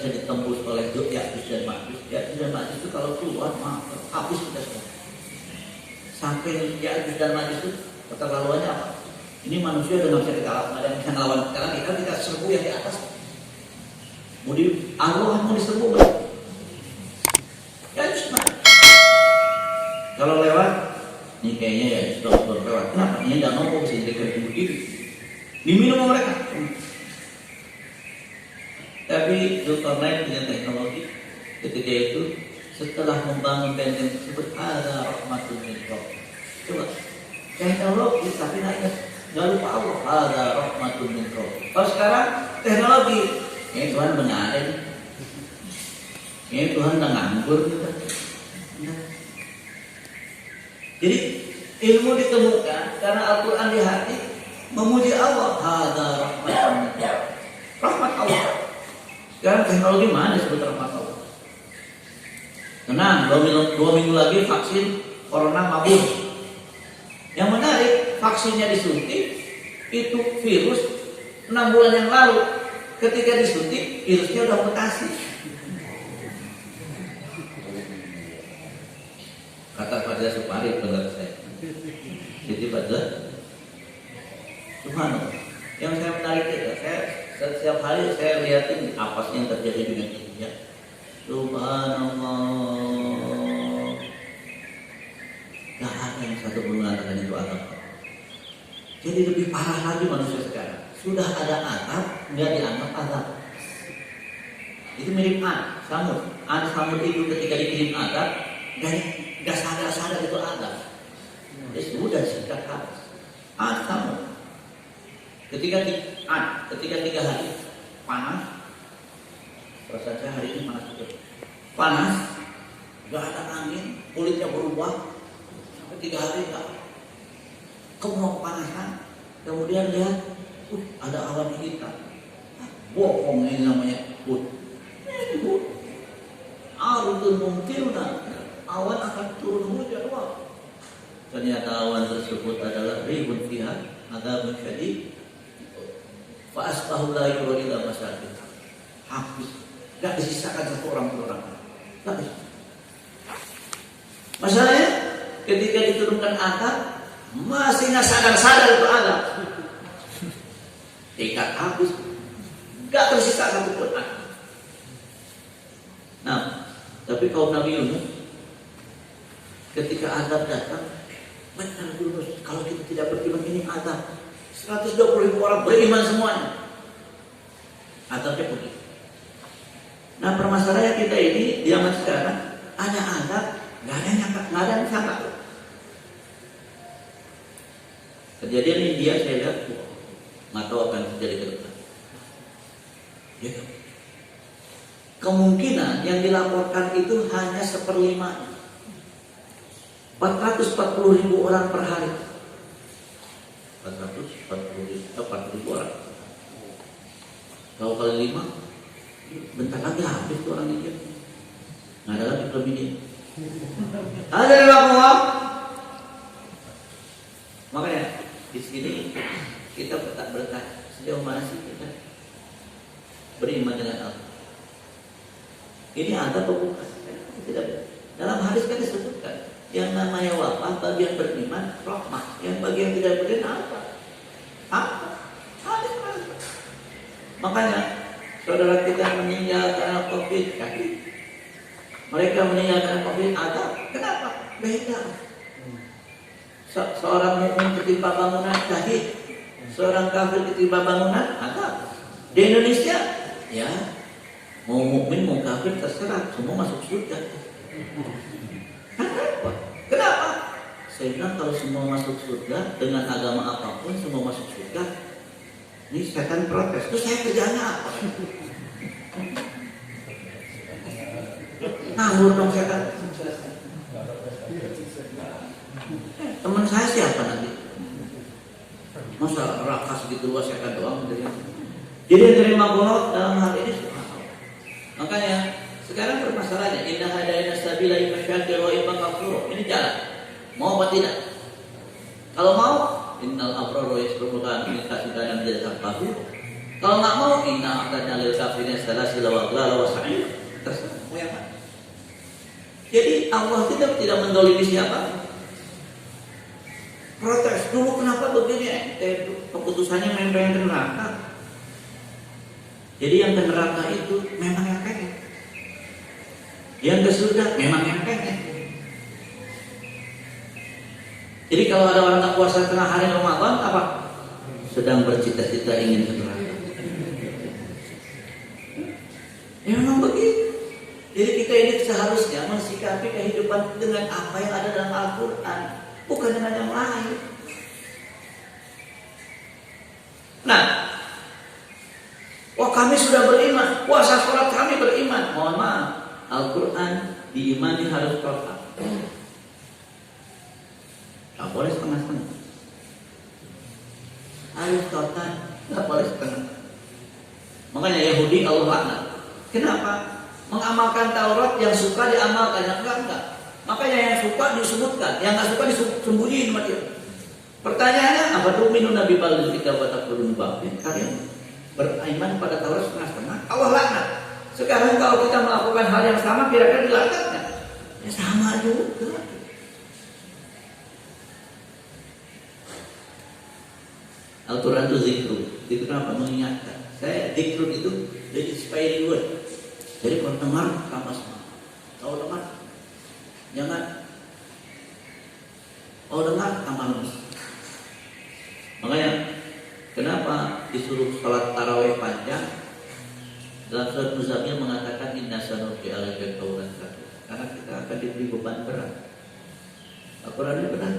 bisa ditembus oleh Ya'juj dan Ma'juj. Ya'juj dan Ma'juj itu kalau keluar, habis kita semua. Sampai Ya'juj dan Ma'juj itu keterlaluannya apa? Ini manusia udah nggak bisa kita lawan, ada yang bisa ngelawan sekarang kita serbu yang di atas. Allah mau diserbu betul. Ya'juj Ma'juj. Kalau lewat, ini kayaknya ya sudah lewat. Kenapa? Ini nggak ngomong sih dari begitu. Diminum sama mereka. Tapi Zulkarnain punya teknologi ketika itu setelah membangun benteng tersebut ada rahmatul min Rabb. Coba teknologi tapi nggak lupa Allah ada rahmatul min Rabb. Kalau sekarang teknologi ini Tuhan punya ada nih. Ini Tuhan udah nganggur gitu. Jadi ilmu ditemukan karena Al-Quran di hati memuji Allah ada rahmatul min Rabb. Rahmat Allah. Sekarang teknologi mana disebut rahmat Allah? Tenang, 2 minggu lagi vaksin corona mabur. Yang menarik, vaksinnya disuntik, itu virus 6 bulan yang lalu. Ketika disuntik, virusnya udah mutasi. Kata Fadil Supari, benar saya. Jadi Fadil, Subhanallah. Yang saya menarik itu, setiap hari saya lihatin apa sih yang terjadi dengan India. Subhanallah. Gak ada yang satu pun mengatakan itu atap. Jadi lebih parah lagi manusia sekarang. Sudah ada atap, nggak dianggap atap. Itu mirip Samud. Samud itu ketika dikirim atap, nggak sadar itu atap. Ya sudah sikat habis. Samud. Ketika 3 hari panas, perasaan saya hari ini panas betul. Panas, nggak ada angin, kulitnya berubah sampai 3 hari nggak kemau panasan. Kemudian lihat, ada awan hitam. Bohong ini namanya Ardun mumtiruna, awan akan turun hujan. Ternyata awan tersebut adalah ribun fiha adzabun syadid. Wa asbahu la yura illa masakin. Habis. Gak disisakan satu orang pun orang. Gak bisa. Masalahnya ketika diturunkan atap masih nggak sadar itu atap. Tingkat habis. Gak tersisa satu pun atap. Nah, tapi kaum Nabi Yunus ketika azab datang, benar Yunus, kalau kita tidak beriman ini azab. 120.000 orang beriman semuanya. Azabnya begitu. Nah permasalahan kita ini di zaman sekarang ada azab, nggak ada yang sangka. Kejadian India saya lihat, nggak tahu akan terjadi ke depan. Ya. Kemungkinan yang dilaporkan itu hanya 1/5. 440.000 orang per hari. 440.000 orang. Kalau kali 5, bentar lagi habis tuh orang India. Nggak ada lagi kelebihan. Ada yang ngomong. Makanya di sini kita bertanya sejauh mana sih kita beriman dengan Allah. Ini ada atau bukan? Tidak. Dalam hadis kan disebutkan yang namanya wafat bagi yang beriman rahmat, yang bagi yang tidak beriman apa? Hadis. Makanya saudara kita meninggal karena COVID, mereka meninggal karena COVID ada. Kenapa? Beda. Seorang mukmin ketimpa bangunan syahid, seorang kafir ketimpa bangunan ada. Di Indonesia, ya mau mukmin mau kafir terserah, semua masuk surga. Kenapa? Saya bilang kalau semua masuk surga dengan agama apapun semua masuk surga. Ini setan protes. Terus saya kerjanya apa? Ngawur dong setan. Teman saya siapa nanti? Masa neraka segitu luas setan doang? Jadi terima bonus dalam hal ini. Makanya sekarang permasalahannya inna hadaina sabila imma syakir wa imma kafur. Ini jalan. Mau apa tidak? Kalau mau, innal abrara yasrubuna min kasida dan jazaa kafur. Kalau nggak mau, inna akadna lil kafirin salasila wa aghlala wa sa'ir. Terserah mau yang mana. Jadi Allah tidak mendolimi siapa. Protes dulu kenapa begini? Keputusannya main-main ke neraka. Jadi yang ke neraka itu memang yang pengen. Yang ke surga memang yang pengen. Jadi kalau ada orang tak puasa tengah hari Ramadan apa? Sedang bercita-cita ingin ke neraka. Ya memang begitu. Jadi kita ini seharusnya mensikapi kehidupan dengan apa yang ada dalam Al-Quran, bukan dengan yang lain. Nah, kami sudah beriman, puasa sholat kami beriman. Mohon maaf, Al-Quran diimani harus total. Gak boleh setengah-setengah. Harus total, gak boleh setengah. Makanya Yahudi Allah laknat. Kenapa? Mengamalkan Taurat yang suka diamalkan, yang enggak. Makanya yang suka disebutkan, yang enggak suka disembunyiin sama dia. Pertanyaannya, apa tuh minun Nabi Balil kita batak turun bangkit? Kalian beriman pada Taurat setengah-setengah? Allah laknat. Sekarang kalau kita melakukan hal yang sama, kira-kira dilaknatnya? Ya sama juga. Al-Quran itu zikru. Zikru apa? Mengingatkan. Saya zikru itu the inspiring word. Jadi kalau dengar tambah semangat. Kalau dengar jangan. Kalau dengar tambah lemes. Makanya kenapa disuruh sholat tarawih panjang? Dalam surat Muzammil mengatakan inna sanulqi 'alaika qawlan tsaqila. Karena kita akan diberi beban berat. Al-Quran ini berat.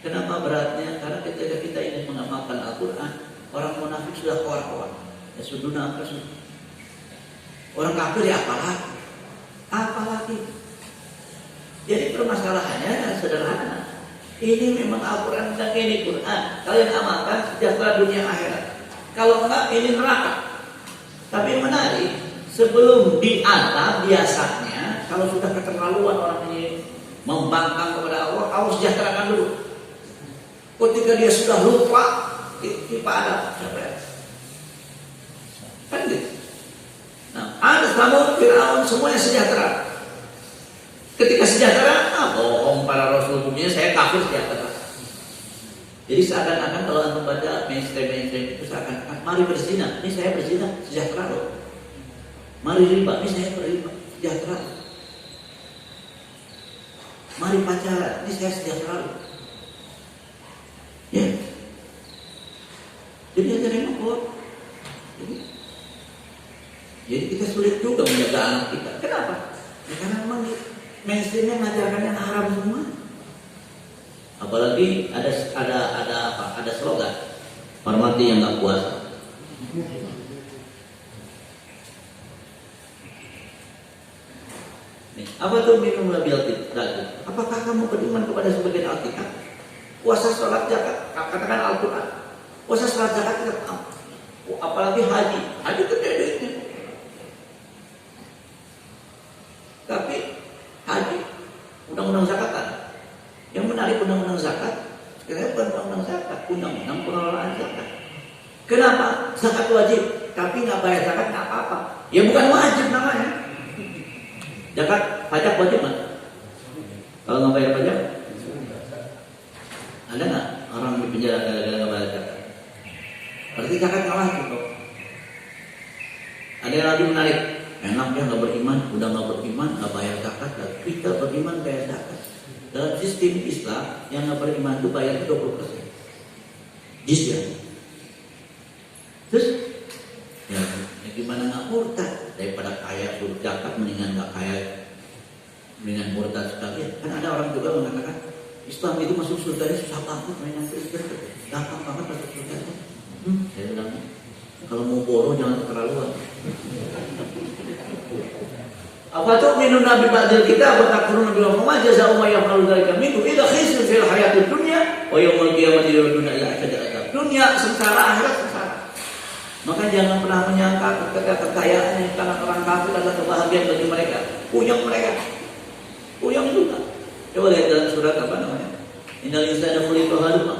Kenapa beratnya? Karena ketika kita ingin mengamalkan Al-Quran, orang munafik sudah keluar-keluar. Ya suduna apa sudah. Orang kafir ya apalagi. Jadi permasalahannya sederhana. Ini memang Al-Quran dan ini Quran. Kalian amalkan sejahtera dunia akhirat. Kalau enggak ini neraka. Tapi menarik, sebelum diazab biasanya kalau sudah keterlaluan orang ini membangkang kepada Allah, Allah sejahterakan dulu. Ketika dia sudah lupa, tiba ada siapa ya? Kan gitu. Nah, ada kamu Fir'aun semuanya sejahtera. Ketika sejahtera, bohong para rasul dunia, saya kafir sejahtera. Jadi seakan-akan kalau anda membaca mainstream itu seakan-akan mari berzina, ini saya berzina sejahtera loh. Mari riba, ini saya riba sejahtera. Mari pacaran, ini saya sejahtera loh. Ya. Jadi ada yang mau. Jadi kita sulit juga menjaga anak kita. Kenapa? Ya karena memang mainstreamnya mengajarkan yang haram semua. Apalagi ada slogan hormati yang nggak puasa. Nih, apa tuh minum labil tadi? Apakah kamu beriman kepada sebagian Alkitab? Puasa, sholat, zakat, katakan Al-Quran. Puasa, sholat, zakat kita tahu. Apalagi haji gede duitnya. Tapi haji, undang-undang zakat ada. Yang menarik undang-undang zakat, sebenarnya bukan undang-undang zakat, undang-undang pengelolaan zakat. Kenapa? Zakat wajib, tapi nggak bayar zakat nggak apa-apa. Ya bukan wajib namanya. Zakat pajak wajib nggak? Kalau nggak bayar pajak, ada nggak orang di penjara gara-gara nggak bayar zakat? Berarti zakat nggak wajib kok. Ada yang lagi menarik. Enak dia nggak beriman, udah nggak beriman, nggak bayar zakat. Kita beriman bayar zakat. Dalam sistem Islam yang nggak beriman itu bayar 20%. Jizya. Terus, ya gimana nggak murtad? Daripada kaya suruh zakat, mendingan nggak kaya, mendingan murtad sekalian. Kan ada orang juga mengatakan Islam itu masuk surga ini susah banget, mainan Kristen, gampang banget masuk surga. Saya bilang, kalau mau boros jangan keterlaluan. Apa tuh minun Nabi Ba'dil kita bertakfurun Nabi Muhammad jaza umma yaf'alu dzalika minhu ila khizyun fil hayatid dunya wa yaumil qiyamati yurduna ila asyadil adzab. Dunia sengsara, akhirat sengsara. Maka jangan pernah menyangka ketika kekayaan yang tangan orang kafir adalah kebahagiaan bagi mereka. Puyeng mereka. Puyeng juga. Coba lihat dalam surat apa namanya? Innal insana khuliqa halu'a.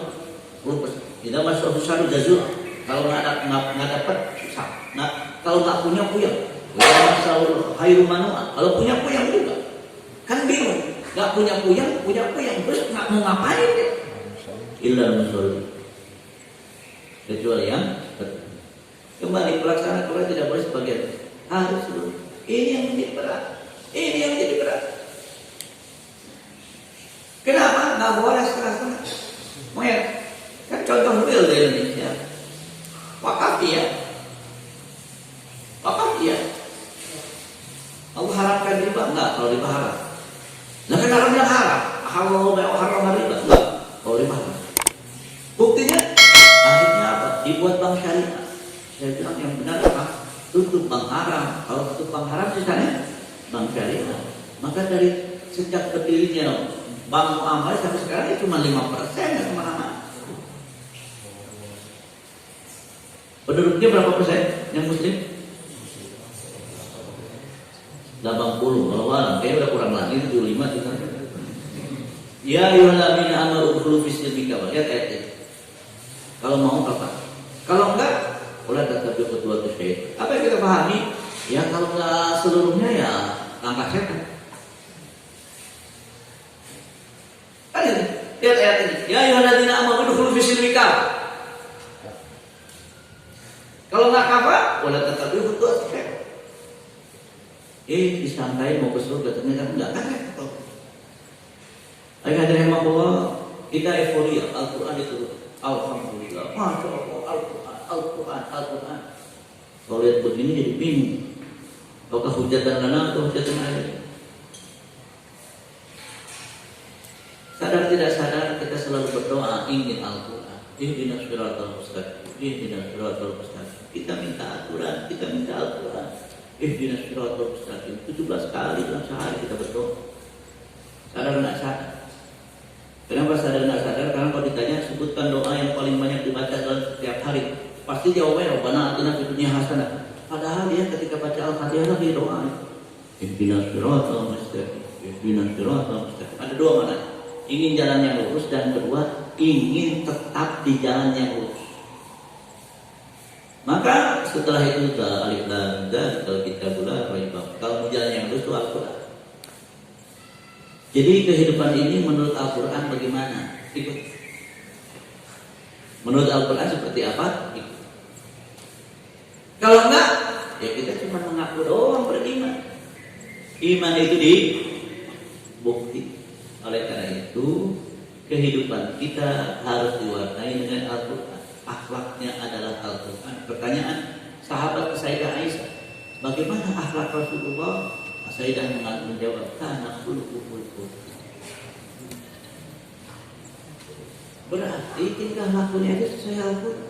Idza massahu syarru jazua Kalau nggak dapat susah. Nah, kalau nggak punya puyeng. Selalu hayru manual. Kalau punya puyeng juga. Kan bingung. Nggak punya puyeng, terus nggak mau ngapain deh. Illa musolli. Kecuali yang kembali pelaksanaan Quran tidak boleh sebagian, harus seluruh. Ini yang menjadi berat. Ini yang menjadi berat. Kenapa nggak boleh setengah-setengah? Kan contoh real di Indonesia. Wakaf dia. Allah haramkan riba enggak? Kalau riba haram. Nah kan haram yang haram. Haram riba enggak? Kalau riba haram. Buktinya akhirnya apa? Dibuat bank syariah. Saya bilang yang benar apa? Tutup bank haram. Kalau tutup bank haram sisanya bank syariah. Maka dari sejak berdirinya bank muamalah sampai sekarang cuma 5%, nggak kemana-mana. Penduduknya berapa persen yang muslim? 80. Kalau malam kayaknya udah kurang lagi 75 kita. Ya ayyuhalladzina amanu udkhulu fis silmi kafah. Lihat ayat ini. Kalau mau apa? Kalau enggak, ulah tatabi'u khutuwatus syaitan. Apa yang kita pahami? Ya kalau enggak seluruhnya ya langkah setan. Kan ini. Lihat ayat ini. Ya ayyuhalladzina amanu udkhulu fis silmi kafah. Kalau nggak kafah, boleh tetap khutuwatus syaitan. Disangkai mau ke surga, ternyata enggak kan? Ayah hadirin Allah, kita euforia Al-Quran itu. Alhamdulillah, masya Allah, Al-Quran. Kalau lihat begini jadi bingung. Apakah hujatan lana atau hujatan air? Sadar tidak sadar kita selalu berdoa ingin Al-Quran. Ihdinas siratal mustaqim. Kita minta aturan, kita minta Al-Quran. Ihdinas siratal mustaqim. 17 kali dalam sehari kita berdoa. Sadar nggak sadar? Kenapa sadar nggak sadar? Karena kalau ditanya sebutkan doa yang paling banyak dibaca dalam setiap hari, pasti jawabnya Rabbana atina fid dunya hasanah. Padahal dia ketika baca Al-Fatihah lagi doa. Ihdinas siratal mustaqim. Ihdinas siratal mustaqim. Ada dua makna. Ingin jalan yang lurus dan kedua ingin tetap di jalan yang lurus. Maka setelah itu alif lam dan kalau kita gula kalau jalan yang lurus itu Al-Quran. Jadi kehidupan ini menurut Al-Quran bagaimana? Ikut. Menurut Al-Quran seperti apa? Ikut. Kalau enggak, ya kita cuma mengaku doang beriman. Iman itu dibukti. Oleh karena itu, kehidupan kita harus diwarnai dengan Al-Quran. Akhlaknya adalah Al-Quran. Pertanyaan sahabat Sayyidah Aisyah, bagaimana akhlak Rasulullah? Sayyidah menjawab, kana khuluquhul Qur'an. Berarti tingkah lakunya itu sesuai Al-Quran.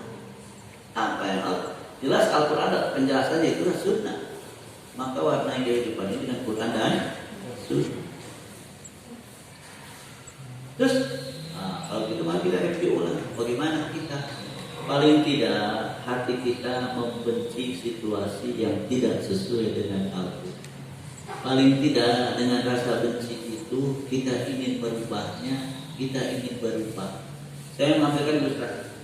Apa yang jelas Al-Quran ada penjelasannya itu sunnah. Maka warnai kehidupan ini dengan Quran dan sunnah. Terus, kalau gitu mari kita review ulang. Bagaimana kita paling tidak hati kita membenci situasi yang tidak sesuai dengan Al-Quran. Paling tidak dengan rasa benci itu kita ingin merubahnya, kita ingin berubah. Saya mengamalkan ilustrasi.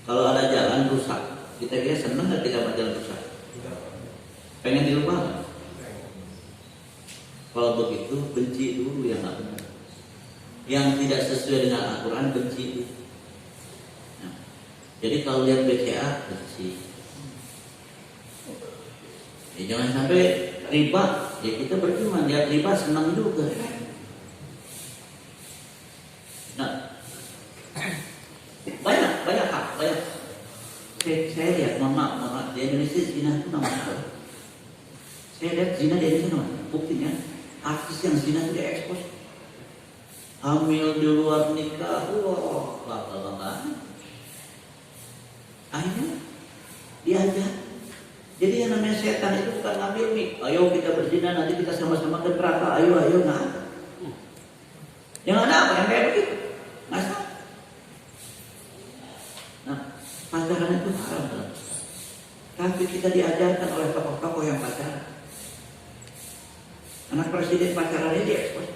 Kalau ada jalan rusak, kita kira senang nggak kita buat jalan rusak? Pengen dirubah nggak? Kalau begitu benci dulu yang nggak benar. Yang tidak sesuai dengan Al-Quran benci dulu. Nah, jadi kalau lihat BCA benci. Ya, jangan sampai riba, ya kita beriman, lihat riba senang juga. Nah, banyak hak. Saya lihat, mohon maaf, di Indonesia zina itu namanya apa? Saya lihat zina di Indonesia namanya, buktinya artis yang zina itu diekspos, hamil di luar nikah, bangga. Akhirnya diajar. Jadi yang namanya setan itu bukan ngambil mik. Ayo kita berzina, nanti kita sama-sama ke neraka. Ayo, nggak ada. Yang ada apa? Yang kayak begitu. Nggak salah. Nah, pacaran itu haram. Tapi kita diajarkan oleh tokoh-tokoh yang pacaran. Anak presiden pacarannya diekspos.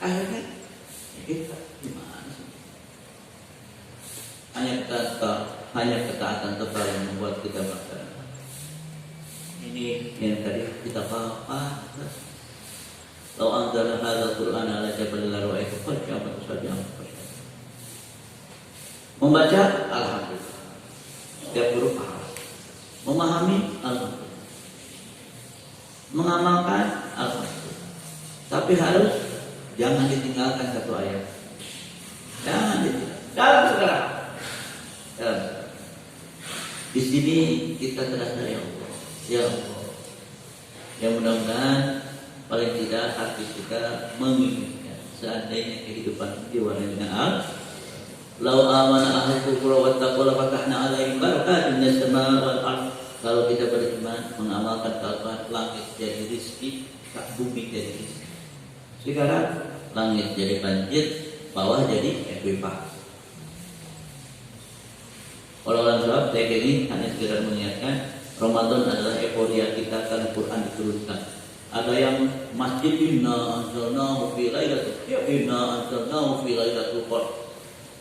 Akhirnya, kita gimana sih? kita apa? Lau anzalna hadzal Qur'ana ala jabalin la ra'aytahu khashi'an mutasaddian. Membaca alhamdulillah. Setiap huruf paham. Memahami alhamdulillah. Mengamalkan alhamdulillah. Tapi harus jangan ditinggalkan satu ayat. Jangan ditinggalkan. Dalam segala. Di sini kita terasa ya Allah. Ya Allah. Yang mudah-mudahan paling tidak hati kita menginginkan seandainya kehidupan diwarnai dengan lau amana ahlul qura wattaqwa fatahna alaihim barakatin minas samaa'i wal ardh. Kalau kita beriman mengamalkan kalimat langit jadi rezeki, bumi jadi rezeki. Sekarang langit jadi banjir, bawah jadi ekuivasi. Orang-orang Arab saya ini hanya sekedar mengingatkan Ramadan adalah euforia kita karena Quran diturunkan. Ada yang masjid inna anzalnahu fi lailatul qadr, inna anzalnahu fi lailatul qadr.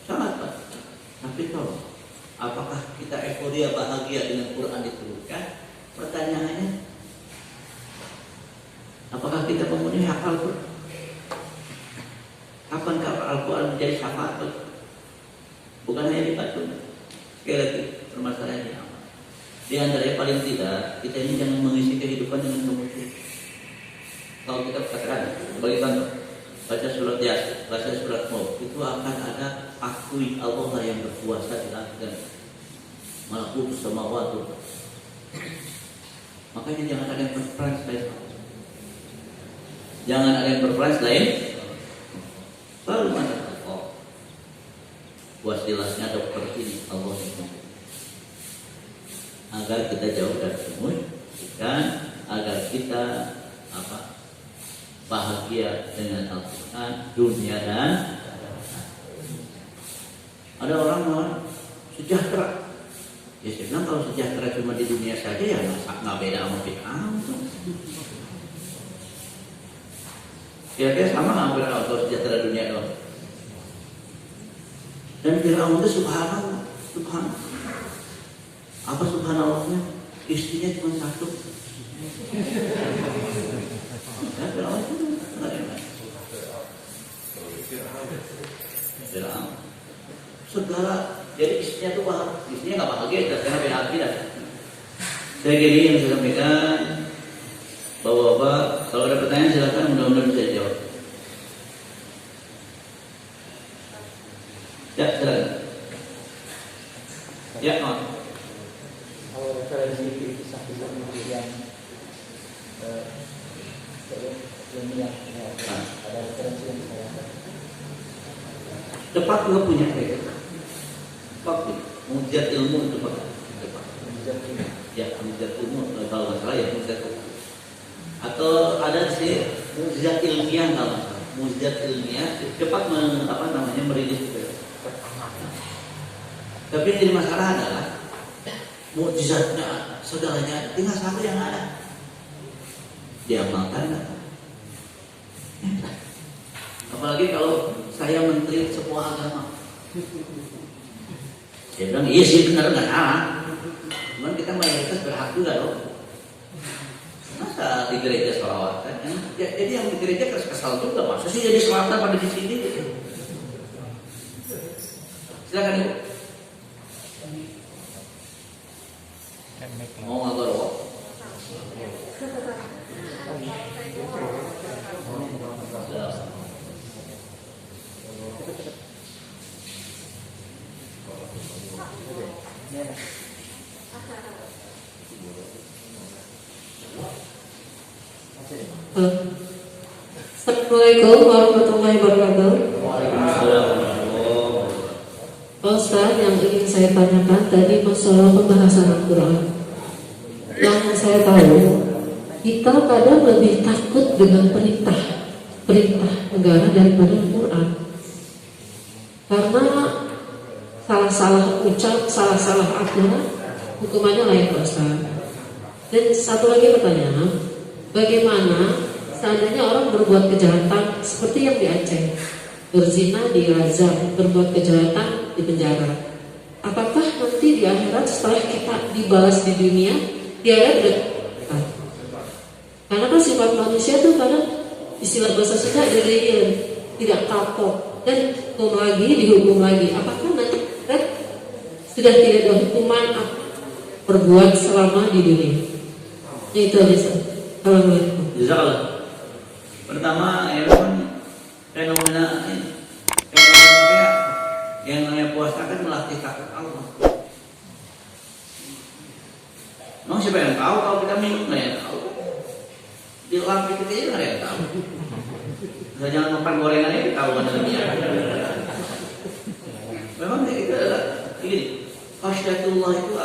Sangat baik. Tapi tahu, apakah kita euforia bahagia dengan Quran diturunkan? Pertanyaannya, apakah kita memenuhi hafal Quran? Kapan Al-Quran menjadi syafaat? Bukan hanya dibaca. Sekali lagi, permasalahannya apa? Di antaranya paling tidak, kita ini jangan mengisi kehidupan dengan kemudian. Kalau kita katakan, sebagai contoh, baca surat Yasin, baca surat Mulk, itu akan ada akui Allah yang berkuasa di langit dan malakutus samawati. Makanya jangan ada yang berperan selain Allah. Jangan ada yang berperan selain baru ada Allah. Wasilahnya dokter ini Allah yang agar kita jauh dari kemudian, agar kita bahagia dengan Al-Quran dunia dan ada orang sejahtera. Ya saya bilang kalau sejahtera cuma di dunia saja ya nggak beda sama Fir'aun. Kira-kira sama nggak Fir'aun kalau sejahtera dunia doang? Dan Fir'aun itu subhanallah. Apa subhanallahnya? Istrinya cuma satu. Ya, Fir'aun itu nggak enak. Fir'aun segala, jadi istrinya itu istrinya nggak bahagia karena beda akidah. Saya kira yang saya sampaikan, bapak-bapak, kalau ada pertanyaan silakan, mudah-mudahan bisa jawab. Ya, silakan. Ya, Mas. Kalau referensi kisah-kisah yang ilmiah, ada referensi yang saya Cepat juga punya mereka. Cepat, mujizat ilmu itu cepat. Ya, mujizat ilmu kalau nggak salah ya mujizat ilmu. Atau ada sih mujizat ilmiah kalau nggak salah. Mujizat ilmiah cepat merilis itu. Tapi yang jadi masalah adalah mujizatnya segalanya tinggal satu yang ada. Diamalkan nggak? Apalagi kalau saya menteri semua agama. Dia bilang iya sih benar nggak salah. Cuman kita mayoritas berhak juga loh. Masa di gereja sholawatan? Ya, jadi yang di gereja kesal juga. Masa sih jadi sholawatan pada di sini? Silakan Ibu. Mau ngabar kok? Assalamualaikum warahmatullahi wabarakatuh. Pak Ustaz, yang ingin saya tanyakan tadi masalah pembahasan Al-Quran. Yang saya tahu, kita kadang lebih takut dengan perintah negara daripada Al-Quran. Karena salah-salah ucap, salah-salah aturan, hukumannya lain Pak Ustaz. Dan satu lagi pertanyaan, bagaimana seandainya orang berbuat kejahatan seperti yang di Aceh, berzina dirazam, berbuat kejahatan di penjara. Apakah nanti di akhirat setelah kita dibalas di dunia, di akhirat sifat manusia tuh kadang istilah bahasa Sunda delayan, tidak kapok dan hukum lagi dihukum lagi. Apakah nanti kita sudah tidak ada hukuman perbuat selama di dunia? Itu aja. Assalamualaikum. Jazakallah. Pertama, ya kan fenomena yang namanya puasa kan melatih takut Allah. Mau siapa yang tahu kalau kita minum, nggak yang tahu. Di lampu kita aja nggak yang tahu. Saya jangan makan gorengan ini tahu kan dalamnya. Memang itu adalah ini. Khasyatullah itu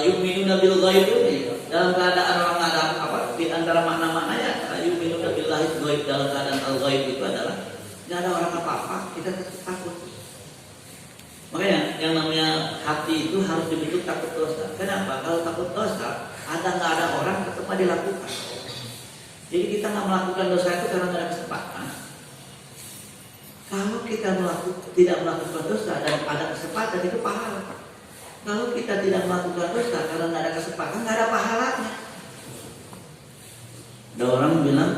yu'minuna bil ghaib itu dalam keadaan orang ada apa di antara makna-maknanya yu'minuna billahi ghaib dalam keadaan al-ghaib itu adalah tidak ada orang apa-apa, kita tetap takut. Makanya yang namanya hati itu harus dibentuk takut dosa. Kenapa? Kalau takut dosa, nggak ada orang tetap dilakukan. Jadi kita nggak melakukan dosa itu karena nggak ada kesempatan. Kalau kita tidak melakukan dosa dan ada kesempatan itu pahala. Kalau kita tidak melakukan dosa karena nggak ada kesempatan, nggak ada pahalanya. Ada orang bilang,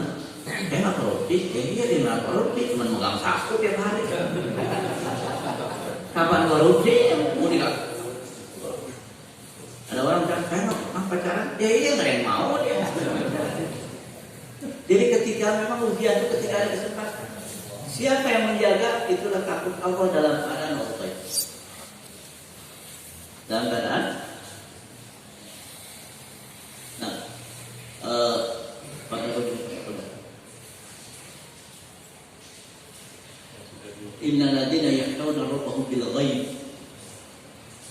enak roti, ya iya dia enak roti, cuma megang saku tiap hari. Kapan roti yang mau dilakukan? Ada orang bilang, enak pacaran, ya iya nggak ada yang mau dia. Jadi ketika memang ujian itu ketika ada kesempatan, siapa yang menjaga itulah takut Allah dalam keadaan Allah. Dalam keadaan, nah, innal ladzina yakhshawna rabbahum bil ghaib,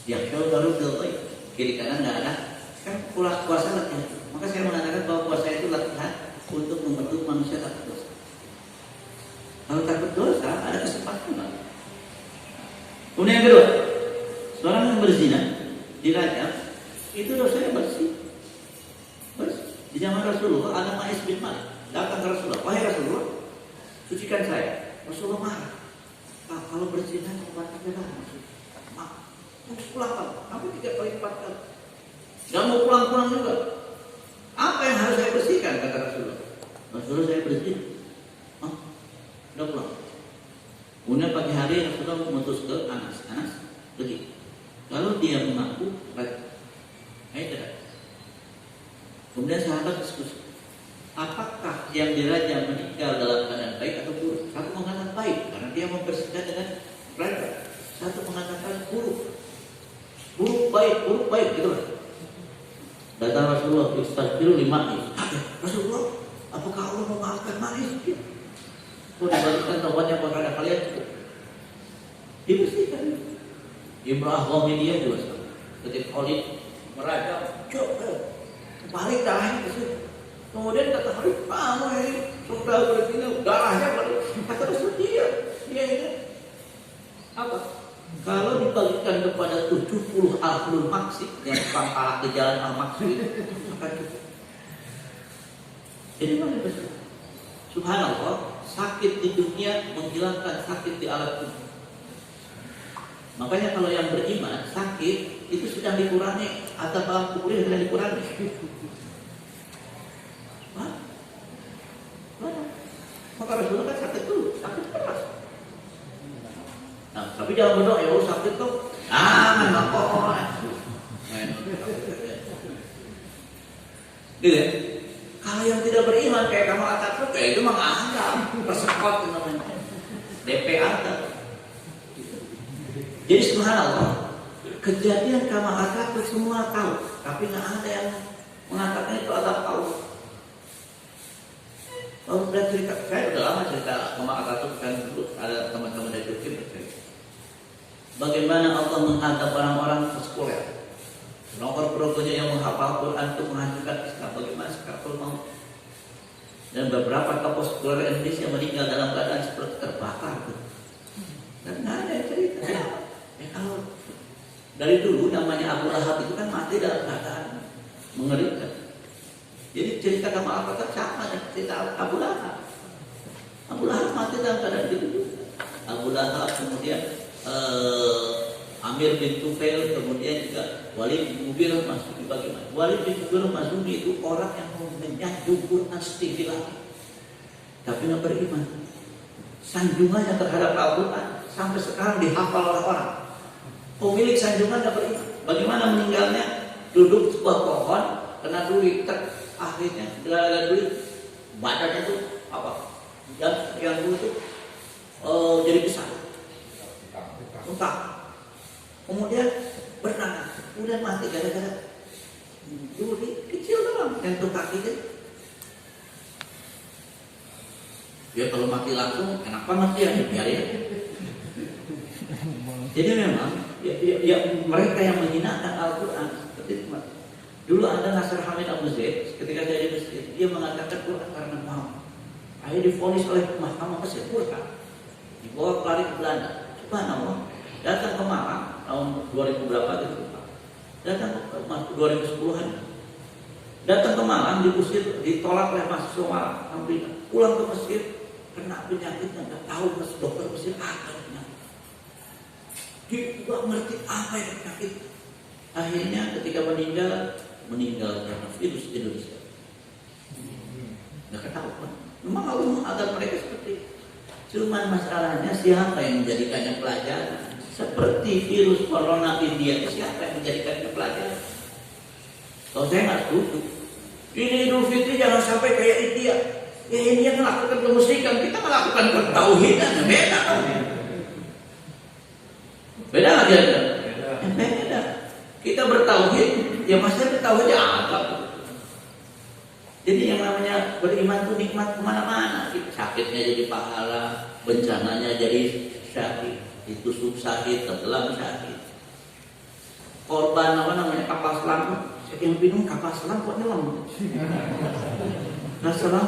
yakhshawna rabbahum bil ghaib. Kiri kanan nggak ada, kan puasa latihan. Maka saya mengatakan bahwa puasa itu latihan untuk membentuk manusia takut dosa. Kalau takut dosa ada kesempatan lah. Kemudian yang kedua, seorang yang berzina dirajam itu dosanya bersih. Di zaman Rasulullah ada Ma'is bin Malik datang ke Rasulullah, wahai Rasulullah, sucikan saya. Rasulullah marah. Kalau berzina obat adalah maaf. Pulang, kamu 3 kali 4 kali. Gak mau pulang juga. Apa yang harus saya bersihkan kata Rasulullah? Rasulullah saya bersih. Udah pulang. Kemudian pagi hari Rasulullah mengutus ke Anas pergi. Kalau dia mengaku baik, tidak. Kemudian sahabat diskusi, apakah yang dirajam meninggal dalam keadaan baik atau buruk? Satu mengatakan baik karena dia membersihkan dengan rajam. Satu mengatakan buruk baik gitu lah. Datang Rasulullah istaghfiru lima'is. Rasulullah, apakah Allah memaafkan Ma'is? Kalau dibalikkan taubatnya kepada kalian cukup. Dibersihkan. Imrah Ghamidiyah juga sama. Ketika Khalid merajam, balik darahnya ke situ. Kemudian kata Khalid, kamu ini sudah berzina, darahnya balik. Kata Rasul dia ini apa? Kalau dibalikkan kepada 70 ahlul maksud yang pangkala ke jalan al-maksud itu akan cukup. Jadi mana bersih? Subhanallah, sakit di dunia menghilangkan sakit di alam kubur. Makanya kalau yang beriman sakit itu sedang dikurangi atau alam kubur sedang dikurangi. Maka Rasulullah kan sakit dulu, sakit keras. Nah, tapi jangan berdoa ya sakit tuh. Memang kok. Gitu ya. Kalau yang tidak beriman kayak kamu Atatürk, kayak itu mah ada persekot namanya. DP ada. Jadi subhanallah, kejadian kamu Atatürk semua tahu, tapi nggak ada yang mengatakan itu azab Allah. Kalau udah cerita, saya udah lama cerita sama Atatürk kan dulu ada teman-teman dari Turki bercerita. Bagaimana Allah menghadap orang-orang sekuler. Nomor progonya yang menghafal Quran untuk menghancurkan Islam. Bagaimana sekarang mau? Dan beberapa tokoh sekuler Indonesia meninggal dalam keadaan seperti terbakar. Dan nggak ada yang cerita. Ya kalau dari dulu namanya Abu Lahab itu kan mati dalam keadaan mengerikan. Jadi cerita kamu apa sama dengan cerita Abu Lahab. Abu Lahab mati dalam keadaan itu. Abu Lahab kemudian Amir bin Tufail, kemudian juga Walid bin Mughirah Masyumi. Bagaimana? Walid bin Mughirah Masyumi itu orang yang mau menyanjung Quran setinggi langit, tapi nggak beriman. Sanjungannya terhadap Al-Quran sampai sekarang dihafal oleh orang. Pemilik sanjungan nggak beriman. Bagaimana meninggalnya? Duduk sebuah pohon, kena duri, akhirnya gara-gara duri badannya tuh apa? Yang dulu tuh jadi besar, muntah. Kemudian bernanah, kemudian mati gara-gara duri kecil doang yang tuh kakinya. Ya kalau mati langsung enak banget ya, biarin. Jadi memang ya, mereka yang menghinakan Al-Quran seperti itu. Dulu ada Nasr Hamid Abu Zaid ketika dia di Mesir, dia mengatakan Quran karena mau. Akhirnya divonis oleh Mahkamah Mesir Quran, dibawa lari ke Belanda. Subhanallah, datang ke Malang tahun 2000 berapa gitu, datang ke 2010-an, datang ke Malang diusir, ditolak oleh mahasiswa Malang, pulang ke Mesir kena penyakit yang nggak tahu dokter Mesir apa penyakit. Dia nggak ngerti apa yang penyakit. Akhirnya ketika meninggal karena virus Indonesia. Nggak ketahuan. Memang Allah agar mereka seperti itu. Cuman masalahnya siapa yang menjadikannya pelajaran? Seperti virus corona India itu siapa yang menjadikannya pelajaran? Kalau saya nggak setuju. Ini Idul Fitri jangan sampai kayak India. Ya India melakukan kemusyrikan, kita melakukan ketauhidan, beda. Beda nggak dia? Beda. Kita bertauhid, ya pasti bertauhid ya apa? Jadi yang namanya beriman itu nikmat kemana-mana. Sakitnya jadi pahala, bencananya jadi syahid, ditusuk syahid, tenggelam syahid. Korban apa namanya kapal selam, yang bingung kapal selam kok nyelam? Kapal selam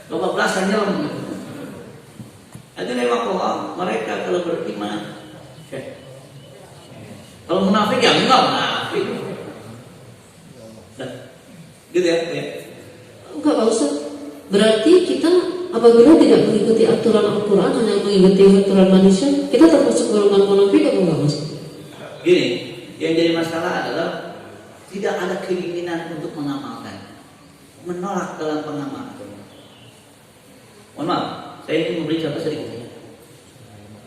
12-an nyelam. Itu memang Allah, mereka kalau beriman, kalau munafik ya enggak munafik. Gitu ya? Enggak Pak Ustaz. Berarti kita apabila tidak mengikuti aturan Al-Quran, hanya mengikuti aturan manusia, kita termasuk golongan munafik atau enggak Mas? Gini, yang jadi masalah adalah tidak ada keinginan untuk mengamalkan, menolak dalam pengamalan. Mohon maaf, saya ingin memberi contoh sedikit.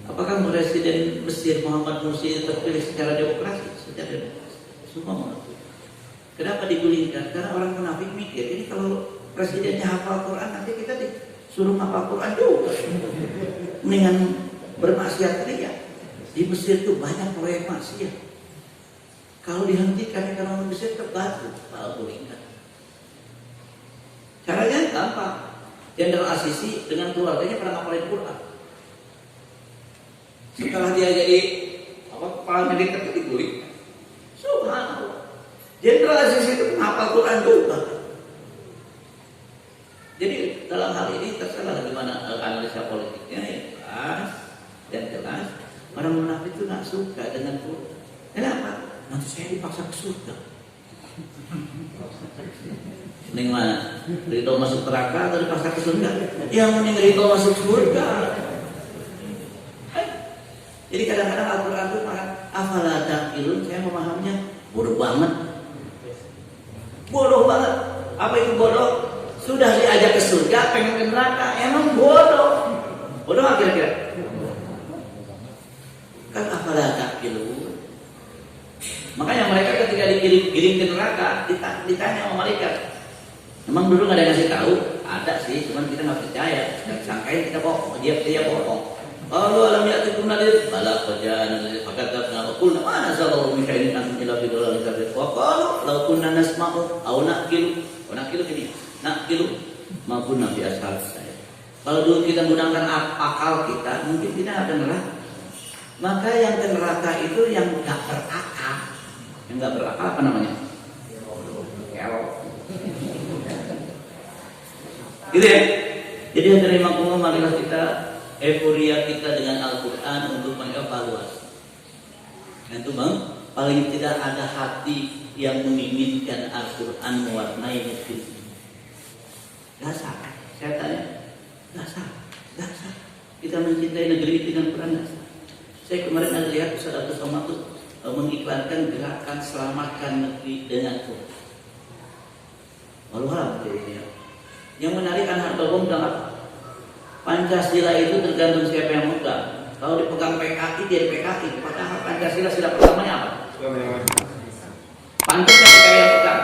Apakah Presiden Mesir Muhammad Mursi terpilih secara demokrasi? Secara demokrasi. Semua mengaku. Kenapa digulingkan? Karena orang munafik mikir, ini kalau presidennya hafal Quran, nanti kita disuruh hafal Quran juga. Mendingan bermaksiat saja. Di Mesir itu banyak proyek maksiat. Kalau dihentikan ekonomi Mesir terbantu, kalau gulingkan. Caranya gampang. Jenderal Asisi dengan keluarganya pernah ngapalin Quran. Setelah dia jadi kepala militer itu digulingkan. Subhanallah. Jenderal Asisi itu menghafal Quran juga. Jadi dalam hal ini terserah bagaimana analisa politiknya yang jelas dan jelas. Orang munafik itu nggak suka dengan Quran. Kenapa? Nanti saya dipaksa ke surga. Mending mana? Ridho masuk neraka atau dipaksa ke surga? Yang mending ridho masuk surga. Jadi kadang-kadang Al-Quran itu afala taqilun, saya memahaminya bodoh banget. Bodoh banget. Apa itu bodoh? Sudah diajak ke surga, pengen ke neraka, emang bodoh. Bodoh nggak kira-kira? Kan afala taqilun. Makanya mereka ketika digiring ke neraka ditanya sama malaikat. Memang dulu nggak ada yang ngasih tahu, ada sih, cuman kita nggak percaya. Sangkain kita bohong, dia bohong. Kalau alam ya'tikum nadir, bala qajana fakatna qulna ma nazalallahu min syai'in antum illa fi dhalalin kabir. Wa qalu law kunna nasma'u aw naqilu ini. Naqilu ma kunna fi ashab saya. Kalau dulu kita menggunakan akal kita, mungkin tidak akan neraka. Maka yang ke neraka itu yang enggak berakal. Yang enggak berakal apa namanya? Kelok. Gitu ya. Jadi yang terima Allah, marilah kita euforia kita dengan Al-Quran untuk mengevaluasi. Dan itu bang, paling tidak ada hati yang menginginkan Al-Quran mewarnai negeri. Dasar, saya tanya, dasar. Kita mencintai negeri dengan Quran dasar. Saya kemarin ada lihat Ustaz Abdul Somad tuh mengiklankan gerakan selamatkan negeri dengan Quran. Walau ini. Yang menarik anak Bogom bilang Pancasila itu tergantung siapa yang megang. Kalau dipegang PKI jadi PKI. Padahal Pancasila sila pertamanya apa? Pantasnya PKI yang pegang.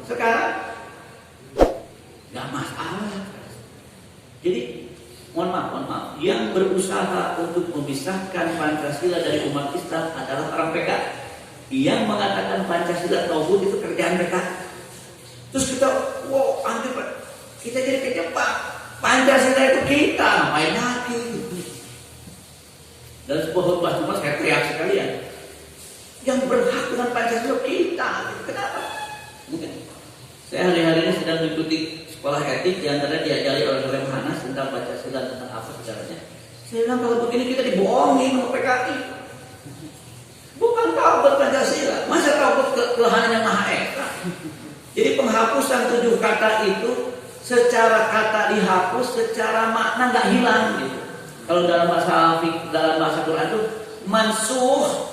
Sekarang nggak masalah. Jadi mohon maaf, yang berusaha untuk memisahkan Pancasila dari umat Islam adalah orang PKI. Yang mengatakan Pancasila tauhid itu kerjaan PKI. Terus kita, wow, anti kita jadi kejebak. Pancasila itu kita, ngapain lagi? Dan sebuah khutbah cuma saya teriak sekalian. Yang berhak dengan Pancasila kita. Kenapa? Mungkin saya hari-hari ini sedang mengikuti sekolah etik, di antara diajari oleh Rem Hanas tentang Pancasila, tentang apa sejarahnya. Saya bilang kalau begini kita dibohongin sama PKI. Bukan taubat Pancasila, masa taubat Tuhan yang Maha Esa. Jadi penghapusan 7 kata itu secara kata dihapus, secara makna nggak hilang gitu. Kalau dalam bahasa Quran itu mansuh,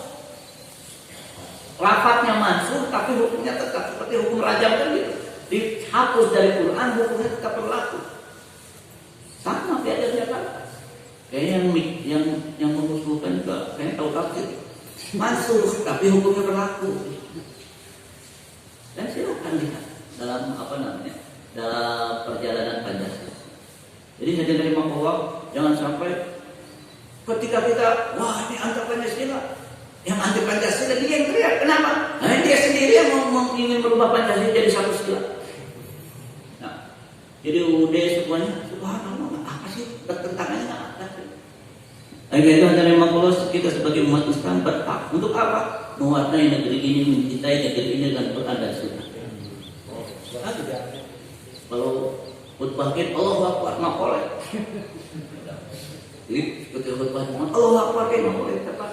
lafadznya mansuh tapi hukumnya tetap seperti hukum rajam kan gitu. Dihapus dari Quran, hukumnya tetap berlaku. Sama biadabnya kan. Kayaknya yang mengusulkan juga kayaknya tahu tafsir. Mansuh tapi hukumnya berlaku. Dan silakan lihat dalam dalam perjalanan Pancasila. Jadi hadirin dari Allah, jangan sampai ketika kita wah ini anti Pancasila, yang anti Pancasila dia yang teriak. Kenapa? Karena dia sendiri yang ingin merubah Pancasila jadi satu sila. Nah, jadi semuanya subhanallah, apa sih pertentangannya nggak ada. Akhirnya itu hadirin Allah, kita sebagai umat Islam berhak untuk apa? Mewarnai negeri ini, mencintai negeri ini dengan Quran dan Sunnah. Kalau khutbahnya Allahu Akbar, nggak boleh. Jadi seperti khutbah Allahu Akbar nggak boleh tepat.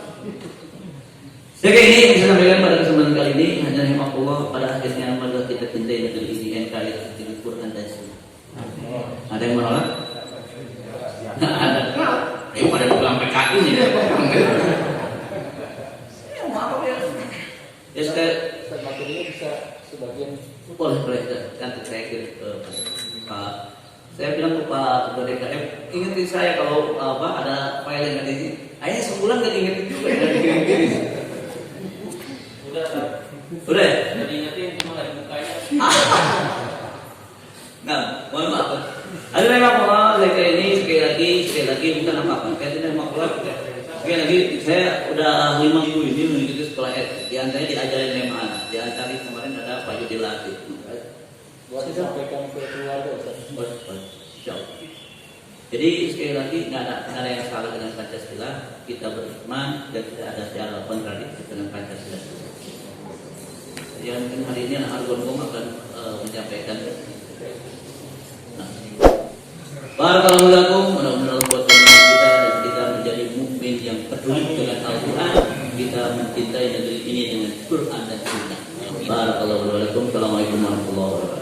Jadi ini yang saya sampaikan pada kesempatan kali ini hanya rahmatullah pada akhirnya marilah kita cintai negeri ini NKRI dengan Quran dan Sunnah. Ada yang menolak? Nggak ada. Yang pada pulang PKI ini. Ya Ustaz materinya bisa sebagian boleh nanti saya kirim ke Pak. Saya bilang ke Pak Ketua DKM, ingetin saya kalau ada file yang ada di sini. Akhirnya sebulan nggak ingetin juga dari kirim. Udah. jadi ingetin cuma lagi bukanya. Nah, mohon maaf. Ada memang saya kali ini sekali lagi bukan apa-apa. Kayaknya memang sekali lagi saya udah 5 minggu ini mengikuti sekolah etik. Di antaranya diajarin Leman. Di antara kemarin ada Pak Yudi Latif. Buat disampaikan ke keluarga Ustaz. Jadi sekali lagi nggak ada yang salah dengan Pancasila. Kita beriman dan tidak ada secara kontradiksi dengan Pancasila. Yang mungkin hari ini anak Argon akan menyampaikan. Nah, barakallahu lakum, mudah-mudahan buat kita dan kita menjadi mukmin yang peduli dengan Al-Quran, kita mencintai negeri ini dengan Quran dan Sunnah. Barakallahu lakum. Assalamualaikum warahmatullahi wabarakatuh.